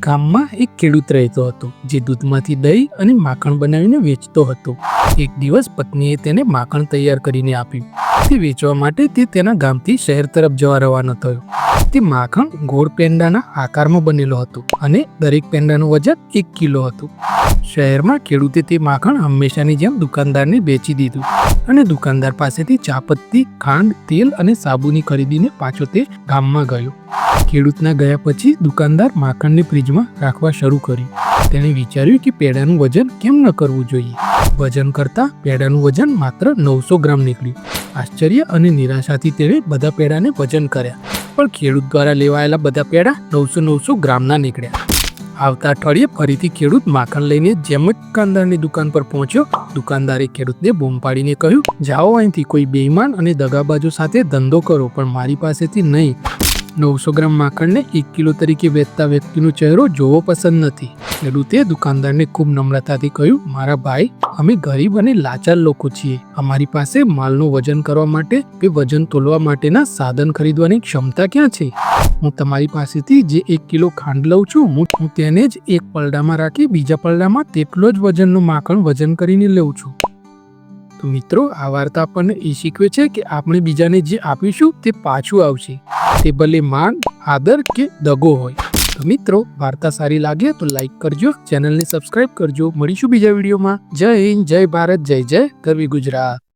ગામમાં એક ખેડૂત રહેતો હતો જે દૂધમાંથી દહીં અને માખણ બનાવીને વેચતો હતો. એક દિવસ પત્નીએ તેને માખણ તૈયાર કરીને આપ્યું. તે વેચવા માટે તે તેના ગામથી શહેર તરફ જવા રવાના થયો. તે માખણ ગોળ પેંડાના આકારમાં બનેલો હતો અને દરેક પેંડાનું વજન 1 કિલો હતું. શહેરમાં ખેડૂતે તે માખણ હંમેશાની જેમ દુકાનદારને વેચી દીધું અને દુકાનદાર પાસેથી ચાપત્તી, ખાંડ, તેલ અને સાબુની ખરીદીને પાછો તે ગામમાં ગયો. ખેડૂતના ગયા પછી દુકાનદાર માખણને ફ્રીજમાં રાખવા શરૂ કર્યું. તેણે વિચાર્યું કે પેડાનું વજન કેમ ન કરવું જોઈએ. વજન કરતાં પેડાનું વજન માત્ર 900 ગ્રામ નીકળ્યું. આશ્ચર્ય અને નિરાશાથી તેણે બધા પેડાને વજન કર્યા, પણ ખેડૂત દ્વારા લેવાયેલા બધા પેડા 900 ગ્રામના નીકળ્યા. આવતા અઠવાડિયે ફરીથી ખેડૂત માખણ લઈને જેમ જ દુકાનદારની દુકાન પર પહોંચ્યો, દુકાનદારે ખેડૂતને બૂમ પાડીને કહ્યું, જાઓ અહીંથી, કોઈ બેઈમાન અને દગાબાજો સાથે ધંધો કરો, પણ મારી પાસેથી નહીં. 900 ગ્રામ માખણને 1 કિલો તરીકે વેચતા વ્યક્તિનો ચહેરો જોવો પસંદ નથી. ખેડૂતે દુકાનદારને ખૂબ નમ્રતાથી કહ્યું, મારા ભાઈ, અમે ગરીબ અને લાચાર લોકો છીએ. અમારી પાસે માલનું વજન કરવા માટે કે વજન તોલવા માટેના સાધન ખરીદવાની ક્ષમતા ક્યાં છે? હું તમારી પાસેથી જે 1 કિલો ખાંડ લઉં છું, હું તેને જ એક પલડામાં રાખી બીજા પલડામાં તેટલો જ વજનનું માખણ વજન કરીને લઉં છું. તો મિત્રો, આ વાર્તા આપણને એ શીખવે છે કે આપણે બીજાને જે આપીશું તે પાછું આવશે, તે ભલે માન, આદર કે દગો હોય. તો મિત્રો, વાર્તા સારી લાગે તો લાઈક કરજો, ચેનલને સબસ્ક્રાઇબ કરજો. મળીશું બીજા વિડીયોમાં. જય હિન્દ, જય ભારત, જય જય ગરવી ગુજરાત.